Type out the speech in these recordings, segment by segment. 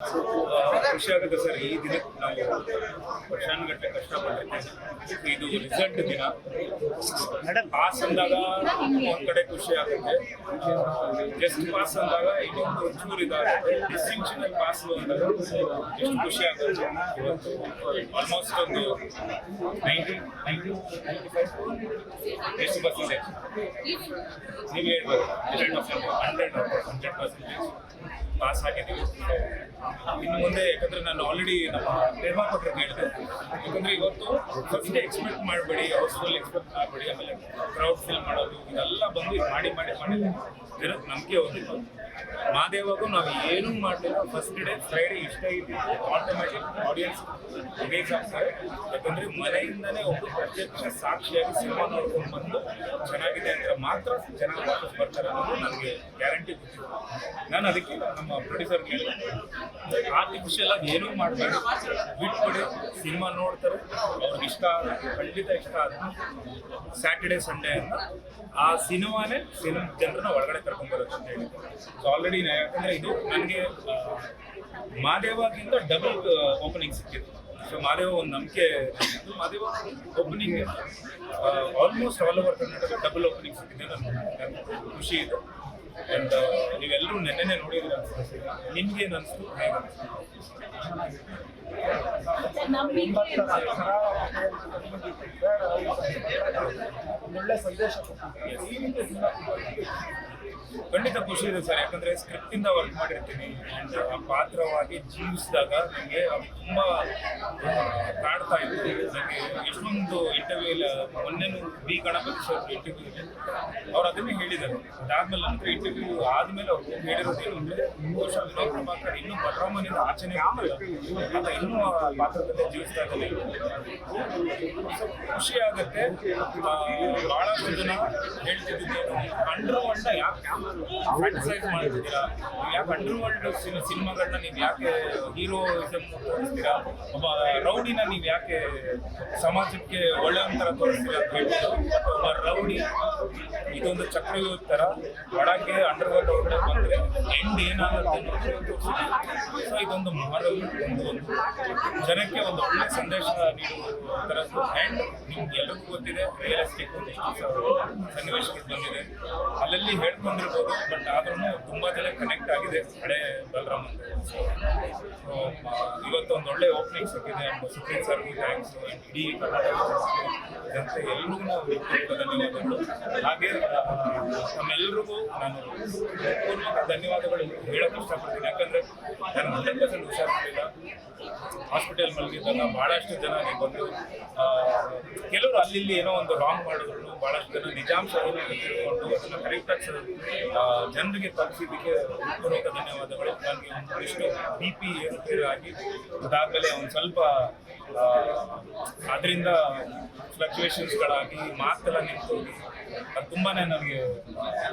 ಖುಷಿ ಆಗುತ್ತೆ ಸರ್. ಈ ದಿನಕ್ಕೆ ನಾವು ವರ್ಷಾನುಗಟ್ಟಲೆ ಕಷ್ಟಪಟ್ಟಿರ್ತೀವಿ. ಇದು ರಿಸಲ್ಟ್ ದಿನ. ಪಾಸ್ ಅಂದಾಗ ಒಂದ್ ಕಡೆ ಖುಷಿ ಆಗುತ್ತೆ, ಜಸ್ಟ್ ಪಾಸ್ ಅಂದಾಗ ಇನ್ನೊಂದು ಒಂಚೂರು ಇದಾಗುತ್ತೆ. ಡಿಸ್ಟಿಂಕ್ಷನ್ ಪಾಸ್ ಅಂದಾಗ ಎಷ್ಟು ಖುಷಿ ಆಗುತ್ತೆ. ಇವತ್ತು ಆಲ್ಮೋಸ್ಟ್ ಒಂದು 95 ಎಷ್ಟು ಪರ್ಸೆಂಟೇಜ್ ನೀವು ಹೇಳ್ಬೋದು. 100% ಪಾಸ್ ಆಗಿದ್ದೀವಿ. ಇನ್ನು ಮುಂದೆ ಯಾಕಂದ್ರೆ ನಾನು ಆಲ್ರೆಡಿ ನಮ್ಮ ನಿರ್ಮಾಪಕರು ಹೇಳಿದೆ, ಯಾಕಂದ್ರೆ ಇವತ್ತು ಫಸ್ಟ್ ಎಕ್ಸ್ಪೆಕ್ಟ್ ಮಾಡಬೇಡಿ, ಹೌಸ್ಫುಲ್ ಎಕ್ಸ್ಪೆಕ್ಟ್ ಮಾಡಬೇಡಿ. ಆಮೇಲೆ ಕ್ರೌಡ್ ಫಿಲ್ ಮಾಡೋದು ಇದೆಲ್ಲ ಬಂದು ಮಾಡಿ ಮಾಡಿ ಮಾಡಿ ಇರೋದು ನಂಬಿಕೆ ಹೋಗಿತ್ತು. ಮಾದೇವಾಗೂ ನಾವು ಏನೂ ಮಾಡಲಿಲ್ಲ. ಫಸ್ಟ್ ಡೇ ಫ್ರೈಡೇ ಇಷ್ಟ ಇದ್ದಿದ್ದು ಆಟೋಮ್ಯಾಟಿಕ್ ಆಡಿಯನ್ಸ್ ರಿಲೀಸ್ ಆಗ್ತಾರೆ. ಯಾಕಂದ್ರೆ ಮನೆಯಿಂದನೇ ಒಬ್ಬ ಪ್ರತ್ಯಕ್ಷ ಸಾಕ್ಷಿಯಾಗಿ ಸಿನಿಮಾ ನೋಡ್ಕೊಂಡು ಬಂದು ಚೆನ್ನಾಗಿದೆ ಅಂದ್ರೆ ಮಾತ್ರ ಜನ ವಾಪಸ್ ಬರ್ತಾರೆ ಅನ್ನೋದು ನನಗೆ ಗ್ಯಾರಂಟಿ ಗೊತ್ತಿತ್ತು. ನಾನು ಅದಕ್ಕೆ ನಮ್ಮ ಪ್ರೊಡ್ಯೂಸರ್ಗೆ ಹೇಳಿದೆ, ಆರ್ಟಿಫಿಷಿಯಲ್ ಆಗಿ ಏನೂ ಮಾಡಬೇಡಿ, ಬಿಟ್ಬಿಡಿ. ಸಿನಿಮಾ ನೋಡ್ತಾರೆ, ಅವ್ರಿಗೆ ಇಷ್ಟ ಆಗುತ್ತೆ, ಖಂಡಿತ ಇಷ್ಟ ಆಗುತ್ತೆ. ಸ್ಯಾಟರ್ಡೆ ಸಂಡೇ ಅಂತ ಆ ಸಿನಿಮಾನೇ ಜನರನ್ನ ಒಳಗಡೆ ಕರ್ಕೊಂಡ್ಬರುತ್ತೆ ಅಂತ ಹೇಳಿ. ಸೊ ಆಲ್ರೆಡಿ ಯಾಕಂದ್ರೆ ಇದು ನನಗೆ ಮಾದೇವಾಗಿಂತ ಡಬಲ್ ಓಪನಿಂಗ್ ಸಿಕ್ಕಿತ್ತು. ಸೊ ಮಾದೇವ ಒಂದು ನಂಬಿಕೆ ಇತ್ತು. Madeva opening almost all over Karnataka double opening ಸಿಕ್ಕಿದೆ. ನನಗೆ ಖುಷಿ ಇದೆ. ಆ್ಯಂಡ್ ನೀವೆಲ್ಲರೂ ನೆನ್ನೆನೇ ನೋಡಿದ್ರೆ ಅನ್ಸುತ್ತೆ. ನಿಮ್ಗೇನು ಅನಿಸ್ತು, ಹೇಗೆ ಅನಿಸ್ತು? ಒಳ್ಳೆ ಸಂದೇಶ ಖಂಡಿತ ಖುಷಿ ಇದೆ ಸರ್. ಯಾಕಂದ್ರೆ ಸ್ಕ್ರಿಪ್ಟ್ ಇಂದ ವರ್ಕ್ ಮಾಡಿರ್ತೀನಿ ಆ್ಯಂಡ್ ಆ ಪಾತ್ರವಾಗಿ ಜೀವಿಸಿದಾಗ ನನಗೆ ಅದು ತುಂಬ ಕಾಡ್ತಾ ಇತ್ತು. ನನಗೆ ಎಷ್ಟೊಂದು ಇಂಟರ್ವ್ಯೂ ಇಲ್ಲ. ಮೊನ್ನೆನೂ ಬಿ ಗಣಪತಿ ಸರ್ ಇಂಟರ್ವ್ಯೂ ಇದೆ, ಅವ್ರು ಅದನ್ನೇ ಹೇಳಿದ್ದಾರೆ. ಅದಾದ್ಮೇಲೆ ನಂತರ ಇಂಟರ್ವ್ಯೂ ಆದ್ಮೇಲೆ ಅವ್ರು ಹೇಳಿರೋದು ಏನು ಅಂದರೆ, ಬಹುಶಃ ವಿನೋದ್ ಪ್ರಭಾಕರ್ ಇನ್ನೂ ಬಲರಾಮನಿಂದ ಆಚೆನೆ ಅಂತ ಇನ್ನೂ ಆ ಪಾತ್ರದಲ್ಲೇ ಜೀವಿಸ್ತಾ ಇದ್ದಾರೆ. ಖುಷಿ ಆಗುತ್ತೆ. ಬಹಳಷ್ಟು ಜನ ಹೇಳ್ತಿದ್ದೇನು, ಅಂಡರ್ ವರ್ಲ್ಡ್ನ ಯಾಕೆ ಫ್ಯಾಂಟಸೈಸ್ ಮಾಡ್ತಿದ್ದೀರಾ, ನೀವು ಯಾಕೆ ಅಂಡರ್ ವರ್ಲ್ಡ್ ಸಿನಿಮಾಗಳನ್ನ ನೀವು ಯಾಕೆ ಹೀರೋಯಿಸಮ್ ತೋರಿಸ್ತೀರಾ, ಒಬ್ಬ ರೌಡಿನ ನೀವು ಯಾಕೆ ಸಮಾಜಕ್ಕೆ ಒಳ್ಳೆಯಂತರ ತೋರಿಸ್ತೀರಾ ಅಂತ ಹೇಳ್ತಿದ್ರು. ಒಬ್ಬ ರೌಡಿ ಇದೊಂದು ಚಕ್ರವ್ಯೂಹ ಥರ ಒಳಗೆ ಅಂಡರ್ ವರ್ಲ್ಡ್ ಒಳಗಡೆ ಬಂದರೆ ಎಂಡ್ ಏನಾಗುತ್ತೆ ತೋರಿಸಿದ್ರು. ಸೊ ಇದೊಂದು ಮಾರಲ್ ಒಂದು ಜನಕ್ಕೆ ಒಂದು ಒಳ್ಳೆ ಸಂದೇಶ ನೀಡುವ ಥರದ್ದು. ಆ್ಯಂಡ್ ನಿಮ್ಗೆ ಎಲ್ಲರಿಗೂ ಗೊತ್ತಿದೆ ರಿಯಲಿಸ್ಟಿಕ್ ಒಂದಿಷ್ಟು ಸನ್ನಿವೇಶಗಳು ಬಂದಿದೆ, ಅಲ್ಲಲ್ಲಿ ಹೇಳ್ಕೊಂಡಿರ್ಬೋದು. ಬಟ್ ಆದ್ರೂ ತುಂಬ ಜನ ಕನೆಕ್ಟ್ ಆಗಿದೆ ಹಳೆ ಬಲರಾಮ್ ಅಂತ. ಸೊ ಇವತ್ತು ಒಂದು ಒಳ್ಳೆ ಓಪನಿಂಗ್ ಸಿಕ್ಕಿದೆ. ಸುಪ್ರೀಂ ಸರ್ಗೂ ಥ್ಯಾಂಕ್ಸ್, ಇಡೀ ಕರ್ನಾಟಕ ಜನತೆ ಎಲ್ರಿಗೂ ಧನ್ಯವಾದಗಳು. ಹಾಗೆ ನಮ್ಮೆಲ್ರಿಗೂ ನಾನು ಪೂರ್ವಕ ಧನ್ಯವಾದಗಳು ಹೇಳೋಕ್ಕೆ ಇಷ್ಟಪಡ್ತೀನಿ. ಯಾಕಂದರೆ ನಾನು 100% ಹುಷಾರಿರಲಿಲ್ಲ, ಹಾಸ್ಪಿಟಲ್ ಮಲಗಿದ್ದಾಗ ಭಾಳಷ್ಟು ಜನ ಬಂದು ಕೆಲವರು ಅಲ್ಲಿ ಏನೋ ಒಂದು ರಾಂಗ್ ಮಾಡಿದ್ರು. ಭಾಳಷ್ಟು ಜನ ನಿಜಾಂಶವನ್ನು ತಿಳ್ಕೊಂಡು ಅದನ್ನು ಕರೆಕ್ಟಾಗಿ ಜನರಿಗೆ ತಲುಪಿಸಿದ್ದಕ್ಕೆ ಪೂರ್ವಕ ಧನ್ಯವಾದಗಳು. ನನಗೆ ಒಂದಿಷ್ಟು BP ಏರುಪೇರಾಗಿ ಅದಾದಮೇಲೆ ಒಂದು ಸ್ವಲ್ಪ ಅದರಿಂದ ಫ್ಲಕ್ಚುಯೇಷನ್ಸ್ಗಳಾಗಿ ಮಾತೆಲ್ಲ ನಿಂತೋಗಿ ಅದು ತುಂಬಾ ನನಗೆ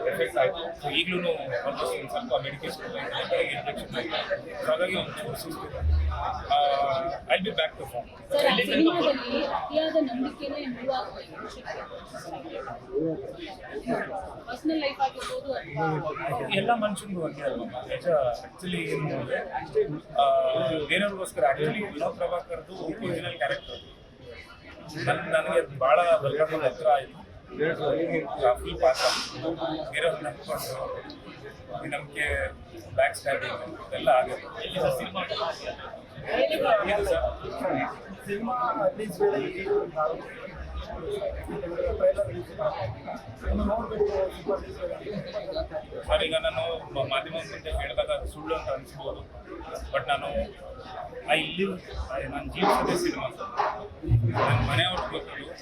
ಎಫೆಕ್ಟ್ ಆಯಿತು. ಸೊ ಈಗಲೂ ಆಲ್ಮೋಸ್ಟ್ ಒಂದು ಸ್ವಲ್ಪ ಮೆಡಿಕೇಶನ್ ಬೆಳಗ್ಗೆ ಇಂಜೆಕ್ಷನ್ ಆಯಿತು. ಸೊ ಹಾಗಾಗಿ ಒಂದು ಚೂರು ಸುಸ್ತಿದೆ. I be back to form. ಎಲ್ಲ ಮನುಷ್ಯನಿಗೂ ಹಂಗೆ ಅಲ್ವಮ್ಮ, ನಿಜ. ಆ್ಯಕ್ಚುಲಿ ಏನು ಅಂದರೆ ಬೇರೆಯವ್ರಿಗೋಸ್ಕರ ಆ್ಯಕ್ಚುಲಿ ವಿನೋದ್ ಪ್ರಭಾಕರ್ದು ಒರಿಜಿನಲ್ ಕ್ಯಾರೆಕ್ಟರ್ ನನಗೆ ಭಾಳ ಬಲರಾಮ ಹತ್ರ ಆಯಿತು. ಫುಲ್ ಪಾತ್ರ ಬೇರೆಯವ್ರು ನಂಬ್ಕೊಂಡು ನಮಗೆ ಬ್ಯಾಕ್ ಸ್ಟ್ಯಾಬಿಂಗ್ ಇದೆಲ್ಲ ಆಗುತ್ತೆ. ಸಿನಿಮಾ ಸರ್, ಈಗ ನಾನು ಮಾಧ್ಯಮ ಮುಂದೆ ಹೇಳಿದಾಗ ಅದು ಸುಳ್ಳು ಅಂತ ಅನಿಸ್ಬೋದು. ಬಟ್ ನಾನು ನಾನು ಜೀವಿಸೋದೇ ಸಿನಿಮಾ. ನನ್ನ ಮನೆಯವ್ರಿಗೆ ಗೊತ್ತಿದ್ದು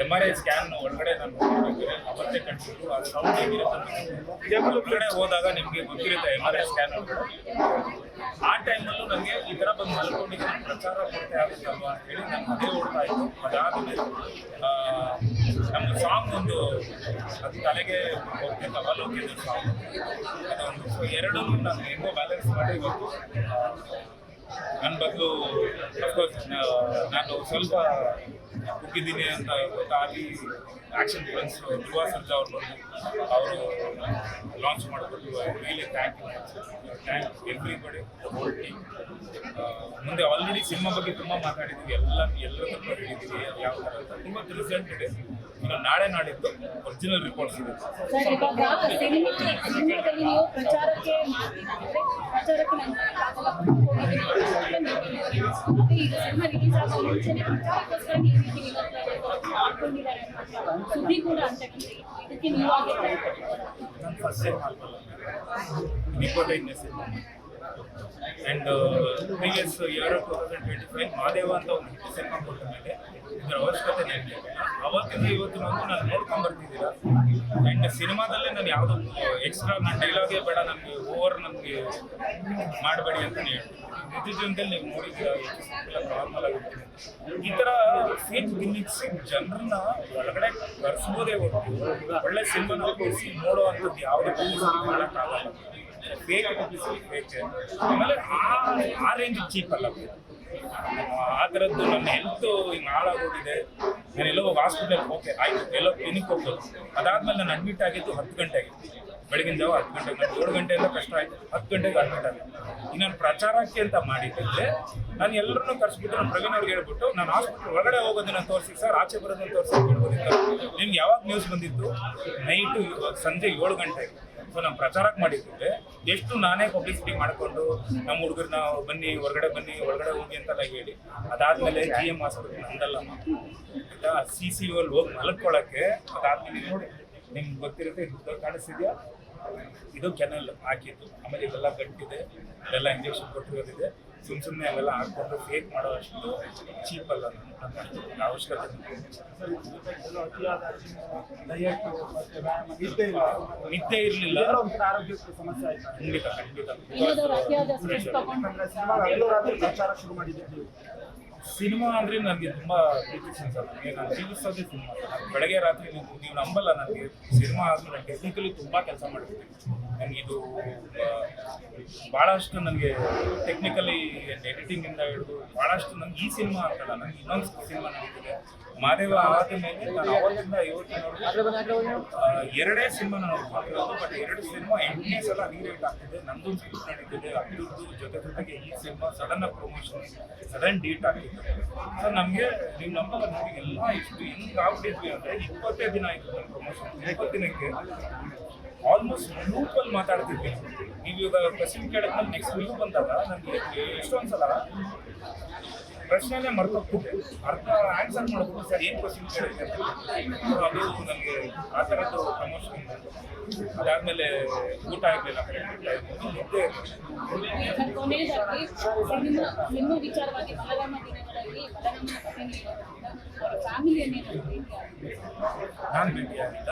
MRI ಸ್ಕ್ಯಾನ್ ಒಳಗಡೆ ನಾನು ನೋಡ್ಬೇಕಾದ್ರೆ ಅವತ್ತೇ ಕಂಡಿದ್ದು ಅದು ಸೌಂಡ್ ಹೇಗಿರುತ್ತೆ. ಒಳಗಡೆ ಹೋದಾಗ ನಿಮಗೆ ಗೊತ್ತಿರುತ್ತೆ MRI ಸ್ಕ್ಯಾನ್ ಒಳಗಡೆ. ಆ ಟೈಮಲ್ಲೂ ನನಗೆ ಈ ಥರ ಬಂದು ಮಲ್ಕೊಂಡಿದ್ದು ಪ್ರಚಾರ ಕೊರತೆ ಆಗುತ್ತಲ್ವ ಅಂತ ಹೇಳಿ ನಾನು ಅದೇ ಓಡ್ತಾ ಇತ್ತು. ಅದಾದಮೇಲೆ ನಮ್ಮ ಸಾಂಗ್ ಒಂದು ಅದು ತಲೆಗೆ ಹೋಗ್ತಿದ್ದ ಅವಲೋಕಿದ್ದು ಸಾಂಗ್ ಅದೊಂದು. ಸೊ ಎರಡೂ ನಾನು ಹೆಂಗೋ ಬ್ಯಾಲೆನ್ಸ್ ಮಾಡಿ ಇವತ್ತು ನನ್ನ ಬದಲು ಅಫ್ಕೋರ್ಸ್ ನಾನು ಸ್ವಲ್ಪ ಕುಗ್ಗಿದ್ದೀನಿ ಅಂತ ಗೊತ್ತಾಗಿ ಆಕ್ಷನ್ ಫ್ರೆಂಡ್ಸ್ ಧ್ರುವ ಸರ್ಜಾ ಅವ್ರು ಬಂದು ಅವರು ಲಾಂಚ್ ಮಾಡಿಕೊಟ್ಟು really thank everybody whole team. ಮುಂದೆ ಆಲ್ರೆಡಿ ಸಿನಿಮಾ ಬಗ್ಗೆ ತುಂಬ ಮಾತಾಡಿದ್ವಿ, ಎಲ್ಲದನ್ನು ಹೇಳಿದ್ದೀವಿ ಯಾವ ಥರ ಅಂತ. ತುಂಬ ರಿಸಲ್ಟ್ ಇದೆ. ಇನ್ನು ನಾಳೆ ನಾಡಿದ್ದು ಒರಿಜಿನಲ್ ರಿಪೋರ್ಟ್ಸ್ ಇದೆ. ಸರ್, ಇವಾಗ ಸಿನಿಮಾದಲ್ಲಿ ನೀವು ಪ್ರಚಾರಕ್ಕೆ ಈಗ ಸಿನಿಮಾ ರಿಲೀಸ್ ಆಗೋ ಮುಂಚೆನೆ ಪ್ರಚಾರಕ್ಕೋಸ್ಕರ ಈ ರೀತಿ ಮಾಡ್ಕೊಂಡಿದ್ದಾರೆ ಅಂತ ಸುದ್ದಿ ಕೂಡ ಅಂತಕ್ಕಂಥ ಇದಕ್ಕೆ ನೀವು ನಾನು ಫಸ್ಟ್ ಟೈಮ್ ಹಾಲ್ಬಲ್ಲ, ನಿಕೋಟೈನ್ನೇ cinema. And previous year 2025 Madeva ಅಂತ ಒಂದು ಹಿಟ್ ಸಿನಿಮಾ ಕೊಟ್ಟ ಮೇಲೆ ಇದರ ಅವಶ್ಯಕತೆ ನೆನಪಿಲ್ಲ. ಅವತ್ತಿಂದ ಇವತ್ತಿನವರೆಗೂ ನಾನು ನೋಡ್ಕೊಂಡ್ಬರ್ತಿದ್ದೀರಾ. ಆ್ಯಂಡ್ ಸಿನಿಮಾದಲ್ಲೇ ನಾನು ಯಾವುದೋ ಎಕ್ಸ್ಟ್ರಾ ನನ್ನ ಡೈಲಾಗೇ ಬೇಡ, ನನಗೆ ಓವರ್ ನನಗೆ ಮಾಡಬೇಡಿ ಅಂತಲೇ ಹೇಳ್ತೀನಿ. ನಿಜ ಜೀವನದಲ್ಲಿ ನೀವು ನೋಡಿದ್ದೀರಾ, ನಾರ್ಮಲ್ ಆಗಿರ್ತೀನಿ. ಈ ಥರ ಫೇಕ್ ಗಿಮಿಕ್ಸ್ ಜನರನ್ನ ಒಳಗಡೆ ಕರೆಸ್ಬೋದೇ ಹೊರತು ಒಳ್ಳೆ ಸಿನಿಮಾನ ತೋರಿಸಿ ನೋಡೋ ಅಂಥದ್ದು ಯಾವುದೇ ಪಬ್ಲಿಸಿಟಿ ಮಾಡೋಕ್ಕಾಗಲ್ಲ. Fake publicity fake. ಆಮೇಲೆ ಆ ರೇಂಜ್ ಚೀಪ್ ಅಲ್ಲ. ಆ ಥರದ್ದು ನನ್ನ ಹೆಲ್ತ್ ಹಿಂಗೆ ಹಾಳಾಗೋಗಿದೆ. ನಾನು ಎಲ್ಲೋ ಹಾಸ್ಪಿಟಲ್ ಓಕೆ ಆಯಿತು, ಎಲ್ಲೋ ಕ್ಲಿನಿಕ್ ಹೋಗ್ಬೋದು. ಅದಾದ್ಮೇಲೆ ನಾನು ಅಡ್ಮಿಟ್ ಆಗಿದ್ದು 10 ಗಂಟೆಗೆ, ಬೆಳಗಿನ ಜಾವ 10 ಗಂಟೆಗೆ. ನಾನು 7 ಗಂಟೆಯಿಂದ ಕಷ್ಟ ಆಯಿತು, 10 ಗಂಟೆಗೆ ಅಡ್ಮಿಟ್ ಆಗಿದೆ. ಈಗ ನಾನು ಪ್ರಚಾರಕ್ಕೆ ಅಂತ ಮಾಡಿದ್ದೆ, ನಾನು ಎಲ್ಲರನ್ನೂ ಕರೆಸ್ಬಿಟ್ಟು ನಮ್ಮ ಪ್ರವೀಣ್ ಅವ್ರಿಗೆ ಹೇಳ್ಬಿಟ್ಟು ನಾನು ಹಾಸ್ಪಿಟಲ್ ಒಳಗಡೆ ಹೋಗೋದನ್ನ ತೋರಿಸಿ ಸರ್, ಆಚೆ ಬರೋದನ್ನ ತೋರಿಸಿ ಹೇಳ್ಬೋದಿಲ್ಲ. ನಿಮ್ಗೆ ಯಾವಾಗ ನ್ಯೂಸ್ ಬಂದಿತ್ತು? ನೈಟು ಸಂಜೆ 7 ಗಂಟೆಗೆ. ಸೊ ನಾನು ಪ್ರಚಾರಕ್ಕೆ ಮಾಡಿದ್ದೆ, ಎಷ್ಟು ನಾನೇ ಪಬ್ಲಿಸಿಟಿ ಮಾಡಿಕೊಂಡು ನಮ್ಮ ಹುಡುಗರನ್ನ ಬನ್ನಿ ಹೊರಗಡೆ ಹೋಗಿ ಅಂತೆಲ್ಲ ಹೇಳಿ, ಅದಾದಮೇಲೆ GM ಹಾಸ್ಪಿಟಲ್ ನಂದಲ್ಲಮ್ಮ ಆಯಿತಾ, CCU ಅಲ್ಲಿ ಹೋಗಿ ಮಲ್ಕೊಳ್ಳೋಕ್ಕೆ. ಅದಾದಮೇಲೆ ನೋಡಿ ನಿಮ್ಗೆ ಗೊತ್ತಿರುತ್ತೆ, ಇದು ಕಾಣಿಸ್ತಿದೆಯಾ, ಇದು ಕೆನಲ್ ಹಾಕಿದ್ದು. ಆಮೇಲೆ ಇದೆಲ್ಲ ಗಂಟಿದೆ, ಇದೆಲ್ಲ ಇಂಜೆಕ್ಷನ್ ಕೊಟ್ಟಿರೋದಿದೆ. ಸುಮ್ಮನೆ ಅವೆಲ್ಲ ಹಾಕ್ಕೊಂಡು ಫೇಕ್ ಮಾಡೋ ಅಷ್ಟು ಚೀಪ್ ಅಲ್ಲ. ನನ್ನ ಅವಶ್ಯಕತೆ ನಿದ್ದೆ ಇರಲಿಲ್ಲ, ಆರೋಗ್ಯಕ್ಕೆ ಸಮಸ್ಯೆ ಆಯ್ತು. ಖಂಡಿತ ಪ್ರಚಾರ ಶುರು ಮಾಡಿದ್ದೀವಿ. ಸಿನಿಮಾ ಅಂದರೆ ನನಗೆ ತುಂಬ ಪ್ರೀತಿ ಸರ್. ನನಗೆ ನಾನು ಜೀವಿಸೋದೇ ಸಿನಿಮಾ. ನಾನು ಬೆಳಗ್ಗೆ ರಾತ್ರಿ ನೀವು ನಂಬಲ್ಲ, ನನಗೆ ಸಿನಿಮಾ ಆದ್ಮೇಲೆ ಟೆಕ್ನಿಕಲಿ ತುಂಬ ಕೆಲಸ ಮಾಡಿರ್ತೀನಿ. ನನಗಿದು ಭಾಳಷ್ಟು ನನಗೆ ಟೆಕ್ನಿಕಲಿ ಎಡಿಟಿಂಗಿಂದ ಹಿಡಿದು ಭಾಳಷ್ಟು ನನಗೆ ಈ ಸಿನಿಮಾ ಅಂತಲ್ಲ, ನನಗೆ ಇನ್ನೊಂದು ಸಿನಿಮಾ ನಡೀತಿದೆ ಮಾದೇವ. ಆದಮೇಲೆ ನಾನು ಅವತ್ತಿಂದ ಇವತ್ತಿನವರೆಗೂ 2 ಸಿನಿಮಾ ನೋಡ್ಕೊಂಡಿರೋದು. ಬಟ್ 2 ಸಿನಿಮಾ 8ನೇ ಸಲ ರೀರೇಟ್ ಆಗ್ತಿದೆ. ನಂದೊಂದು ಸ್ಕ್ರಿಪ್ಟ್ ನಡೀತಿದೆ, ಅದ್ರದ್ದು ಜೊತೆಗೆ ಈ cinema sudden promotion, sudden date ಆಗ್ತಿದೆ. ಸೊ ನಮಗೆ ನೀವು ನಂಬಲ್ಲ, ನೋಡಿ ಎಲ್ಲ ಇಷ್ಟು ಹೆಂಗೆ ಆಗ್ಬಿಟ್ಟಿದ್ವಿ ಅಂದರೆ 20 ದಿನ ಆಯಿತು ನನ್ನ ಪ್ರಮೋಷನ್. 20 ದಿನಕ್ಕೆ ಆಲ್ಮೋಸ್ಟ್ ಲೂಪಲ್ಲಿ ಮಾತಾಡ್ತಿದ್ವಿ. ನೀವು ಇವಾಗ ಕ್ವಶನ್ ಕೇಳಿದ್ಮೇಲೆ ನೆಕ್ಸ್ಟ್ ಲೂಪ್ ಬಂದಾಗ ನನಗೆ ಎಷ್ಟೊಂದು ಸಲ ಪ್ರಶ್ನೆನೇ ಮರ್ತೋಗ್ತಿದ್ದೆ. ಅರ್ಥ ಆನ್ಸರ್ ಮಾಡ್ಬೋದು ಸರ್, ಏನು ಕ್ವಶನ್ ಕೇಳಿದ್ದೆ ಅಂತ. ಅದು ನನಗೆ ಆ ಥರದ್ದು ಪ್ರಮೋಷನ್. ಅದಾದಮೇಲೆ ಊಟ ಆಗಲಿಲ್ಲ, ನಿದ್ದೆ ನಿಮ್ಮ ವಿಚಾರವಾಗಿ ಬಲರಾಮ ದಿನಗಳಲ್ಲಿ ಫ್ಯಾಮಿಲಿಯನ್ನೇ ನಾನು ಭೇಟಿಯಾಗಿಲ್ಲ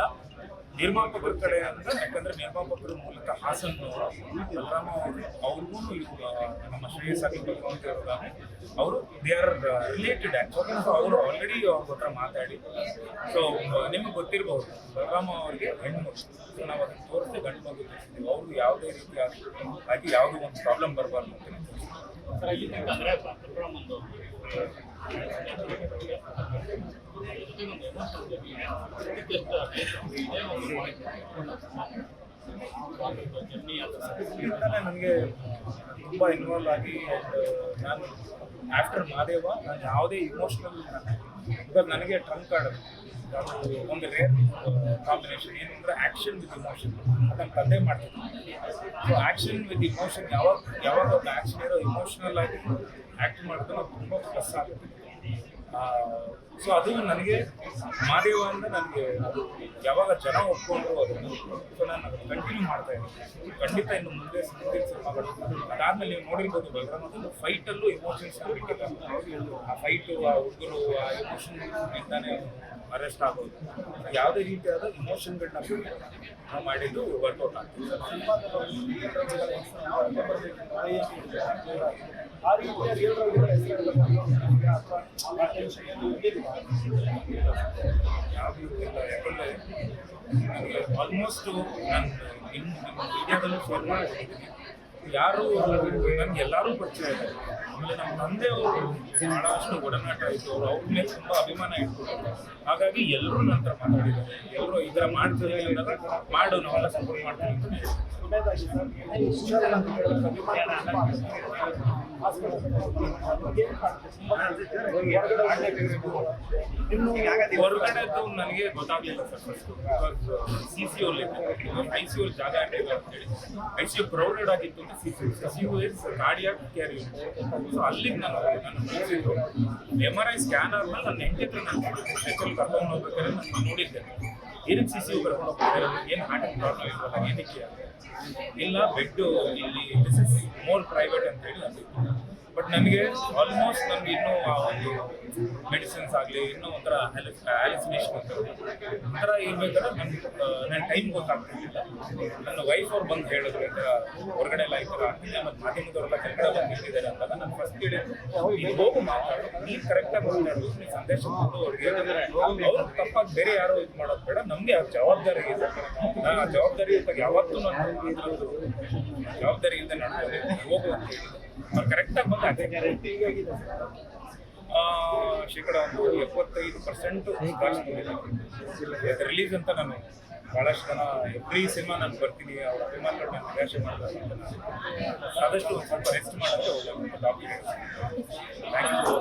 ನಿರ್ಮಾಪಕರ ಕಡೆ ಅಂತ. ಯಾಕಂದರೆ ನಿರ್ಮಾಪಕರು ಮೂಲತಃ ಹಾಸನ್ನವರು. ಬಲರಾಮ ಅವ್ರಿಗೂ ನಮ್ಮ ಶ್ರೇಯಸ್ ಆಗಿ ಭಗವಂತವ್ರಿಗಾನೆ ಅವರು they are related actually. So ಅವರು ಆಲ್ರೆಡಿ ಅವ್ರ ಹತ್ರ ಮಾತಾಡಿ. ಸೊ ನಿಮಗೆ ಗೊತ್ತಿರ್ಬೋದು, ಬಲರಾಮ ಅವರಿಗೆ ಹೆಣ್ಣು ಮಗು. ಸೊ ನಾವು ಅದನ್ನು ತೋರಿಸಿ ಗಂಡು ಮಗು ತೋರಿಸ್ತೀವಿ. ಅವ್ರಿಗೆ ಯಾವುದೇ ರೀತಿ ಆಗಿ ಯಾವುದೂ ಒಂದು ಪ್ರಾಬ್ಲಮ್ ಬರಬಾರ್ದು ಅಂತ. ನನಗೆ ತುಂಬ ಇನ್ವಾಲ್ವ್ ಆಗಿ ನಾನು ಆಫ್ಟರ್ ಮಾದೇವ ನಾನು ಯಾವುದೇ ಇಮೋಷ್ನಲ್ ಇವಾಗ ನನಗೆ ಟ್ರಂಕ್ ಕಾರ್ಡ್ ಅದು ಒಂದು ರೇರ್ ಕಾಂಬಿನೇಷನ್. ಏನು ಅಂದರೆ ಆ್ಯಕ್ಷನ್ ವಿತ್ ಇಮೋಷನ್. ಅದನ್ನು ತಂದೆ ಮಾಡ್ತೀನಿ. ಸೊ ಆ್ಯಕ್ಷನ್ ವಿತ್ ಇಮೋಷನ್ ಯಾವಾಗ ಒಂದು ಆ್ಯಕ್ಷನ್ ಇರೋ ಇಮೋಷ್ನಲ್ ಆಗಿ ಆ್ಯಕ್ಟ್ ಮಾಡಿದ್ರೆ ಅದು ತುಂಬ ಪ್ಲಸ್ ಆಗುತ್ತೆ. ಸೊ ಅದು ನನಗೆ ಮಾದೇವ ಅಂದರೆ ನನಗೆ ಅದು ಯಾವಾಗ ಜನ ಒಪ್ಕೊಂಡ್ರು ಅದನ್ನು. ಸೊ ನಾನು ಅದನ್ನು ಕಂಟಿನ್ಯೂ ಮಾಡ್ತಾ ಇದ್ದೀನಿ. ಖಂಡಿತ ಇನ್ನು ಮುಂದಿನ ಸಿನಿಮಾಗಳು. ಅದಾದಮೇಲೆ ನೀವು ನೋಡಿರ್ಬೋದು, ಬಲರಾಮದಲ್ಲೂ ಫೈಟಲ್ಲೂ ಇಮೋಷನ್ಸ್ ಬಿಟ್ಟಿದ್ದಾರೆ. ಆ ಫೈಟು, ಆ ಹುಡುಗರು ಆ ಇಮೋಷನ್ ಇಂದಾನೆ ಅರೆಸ್ಟ್ ಆಗೋದು. ಯಾವುದೇ ರೀತಿಯಾದ ಇಮೋಷನ್ಗಳನ್ನ ಬಿಟ್ಟು ನಾವು ಮಾಡಿದ್ದು ವರ್ಕೌಟ್ ಆಗ್ತದೆ. ಯಾವುದೂ ಇಲ್ಲ. ಯಾಕಂದರೆ ನನಗೆ ಆಲ್ಮೋಸ್ಟು ನಾನು ನಿಮ್ಮ ಮೀಡಿಯಾದಲ್ಲೂ ಶೇರ್ ಮಾಡಿದ್ದೀನಿ. ಯಾರು ನನ್ಗೆ ಎಲ್ಲರೂ ಪರಿಚಯ ಇದ್ದಾರೆ. ಆಮೇಲೆ ನಮ್ಮ ತಂದೆ ಅವರು ಬಹಳಷ್ಟು ಒಡನಾಟ ಇತ್ತು, ಅವ್ರು ಅವ್ರ ಮೇಲೆ ತುಂಬಾ ಅಭಿಮಾನ ಇಟ್ಕೊಂಡಿದ್ರು. ಹಾಗಾಗಿ ಎಲ್ಲರೂ ನಂತರ ಮಾತಾಡಿದ್ದಾರೆ, ಎಲ್ಲರೂ ಈ ಥರ ಮಾಡ್ತೀವಿ ಅಂದಾಗ ಮಾಡು, ನಾವೆಲ್ಲ ಸಪೋರ್ಟ್ ಮಾಡ್ತೀವಿ ಅಂತ ಹೇಳಿದ್ರು. ಕೊನೆಯದಾಗಿ ಸರ್, ಹುಷಾರಿಲ್ಲ ಅಂತ ಹೇಳಿದ್ರೆ ಹೊರಗಡೆದ್ದು ನನಗೆ ಗೊತ್ತಾಗ್ಲಿಲ್ಲ ಸರ್ ಫಸ್ಟ್. ಬಿಕಾಸ್ CCU ಅಲ್ಲಿ ICU ಜಾಗ ಇರಲಿಲ್ಲ ಅಂತ ಹೇಳಿ, ICU ಕ್ರೌಡೆಡ್ ಆಗಿತ್ತು ಅಂತ CCU is cardiac care unit. So ಅಲ್ಲಿಗೆ ನಾನು ಮುಗಿಸಿದ್ರು. MRI ಸ್ಕ್ಯಾನ್ ಆದ್ಮೇಲೆ ನನ್ನ ಹೆಂಡತಿ ಹತ್ರ ನಾನು ಸ್ಪೆಷಲ್ ಕರ್ಕೊಂಡು ಹೋಗ್ಬೇಕಾದ್ರೆ ನಾನು ನೋಡಿದ್ದೆ, ಏನಕ್ಕೆ CCU ಕರ್ಕೊಂಡು ಹೋಗ್ತಾರೆ, ಏನು ಹಾರ್ಟ್ ಪ್ರಾಬ್ಲಮ್ ಇಲ್ವಲ್ಲ, ಏನಕ್ಕೆ ಇಲ್ಲ, ಬೆಡ್ ಇಲ್ಲಿ ದಿಸ್ ಇಸ್ ಮೋರ್ ಪ್ರೈವೇಟ್ ಅಂತ ಹೇಳಿ ಅಂದಿತ್ತು. ಬಟ್ ನನಗೆ ಆಲ್ಮೋಸ್ಟ್ ನನಗೆ ಇನ್ನೂ ಆ ಒಂದು ಮೆಡಿಸಿನ್ಸ್ ಆಗಲಿ ಇನ್ನೂ ಒಂಥರ ಹ್ಯಾಲಿಸಿನೇಷನ್ ಒಂಥರ ಇರ್ಬೇಕಾದ್ರೆ ನನ್ನ ಟೈಮ್ ಗೊತ್ತಾಗ್ತಿರ್ಲಿಲ್ಲ. ನನ್ನ ವೈಫ್ ಅವ್ರು ಬಂದು ಹೇಳಿದ್ರು, ಈ ಥರ ಹೊರಗಡೆ ಎಲ್ಲ ಈ ಥರ ಆಗ್ತಿದೆ, ಮತ್ತು ಮಾಧ್ಯಮದವರೆಲ್ಲ ಕೆಳಗಡೆ ಬಂದು ನಿಂತಿದ್ದಾರೆ ಅಂದಾಗ ನಾನು ಫಸ್ಟ್ ಕೇಳಿದ್ರು, ನೀನು ಹೋಗು ಮಾತಾಡು, ನೀನು ಕರೆಕ್ಟಾಗಿ ಮಾತಾಡು, ನೀನು ಸಂದೇಶ ಕೊಟ್ಟು ಅವ್ರಿಗೆ ಅವ್ರು ತಪ್ಪಾಗಿ ಬೇರೆ ಯಾರೋ ಇದು ಮಾಡೋದು ಬೇಡ, ನಮಗೆ ಆ ಜವಾಬ್ದಾರಿ ಇದೆ. ನಾನು ಆ ಜವಾಬ್ದಾರಿ ಇದ್ದಾಗ ಯಾವತ್ತೂ ನಾನು ಜವಾಬ್ದಾರಿ ಇಲ್ಲದೆ ನೋಡ್ತಾರೆ ಹೋಗು ಅಂತ ಹೇಳಿದ್ರು. ಅವ್ರು ಕರೆಕ್ಟಾಗಿ ಬಂದು ಅದೇ ಶೇಕಡ ಒಂದು 75% ರಿಲೀಸ್ ಅಂತ ನಾನು ಭಾಳಷ್ಟು ಜನ ಎವ್ರಿ ಸಿನಿಮಾ ನಾನು ಬರ್ತೀನಿ, ಅವ್ರ ಅಭಿಮಾನಿಗಳು ನಾನು ನಿರಾಶೆ ಮಾಡಬಾರ್ದು ಅಂತ ನಾನು ಆದಷ್ಟು ಒಂದು ಸ್ವಲ್ಪ ರೆಸ್ಟ್ ಮಾಡೋಕ್ಕೆ ಒಳ್ಳೆ ಡಾಕ್ಟರ್. Thank you.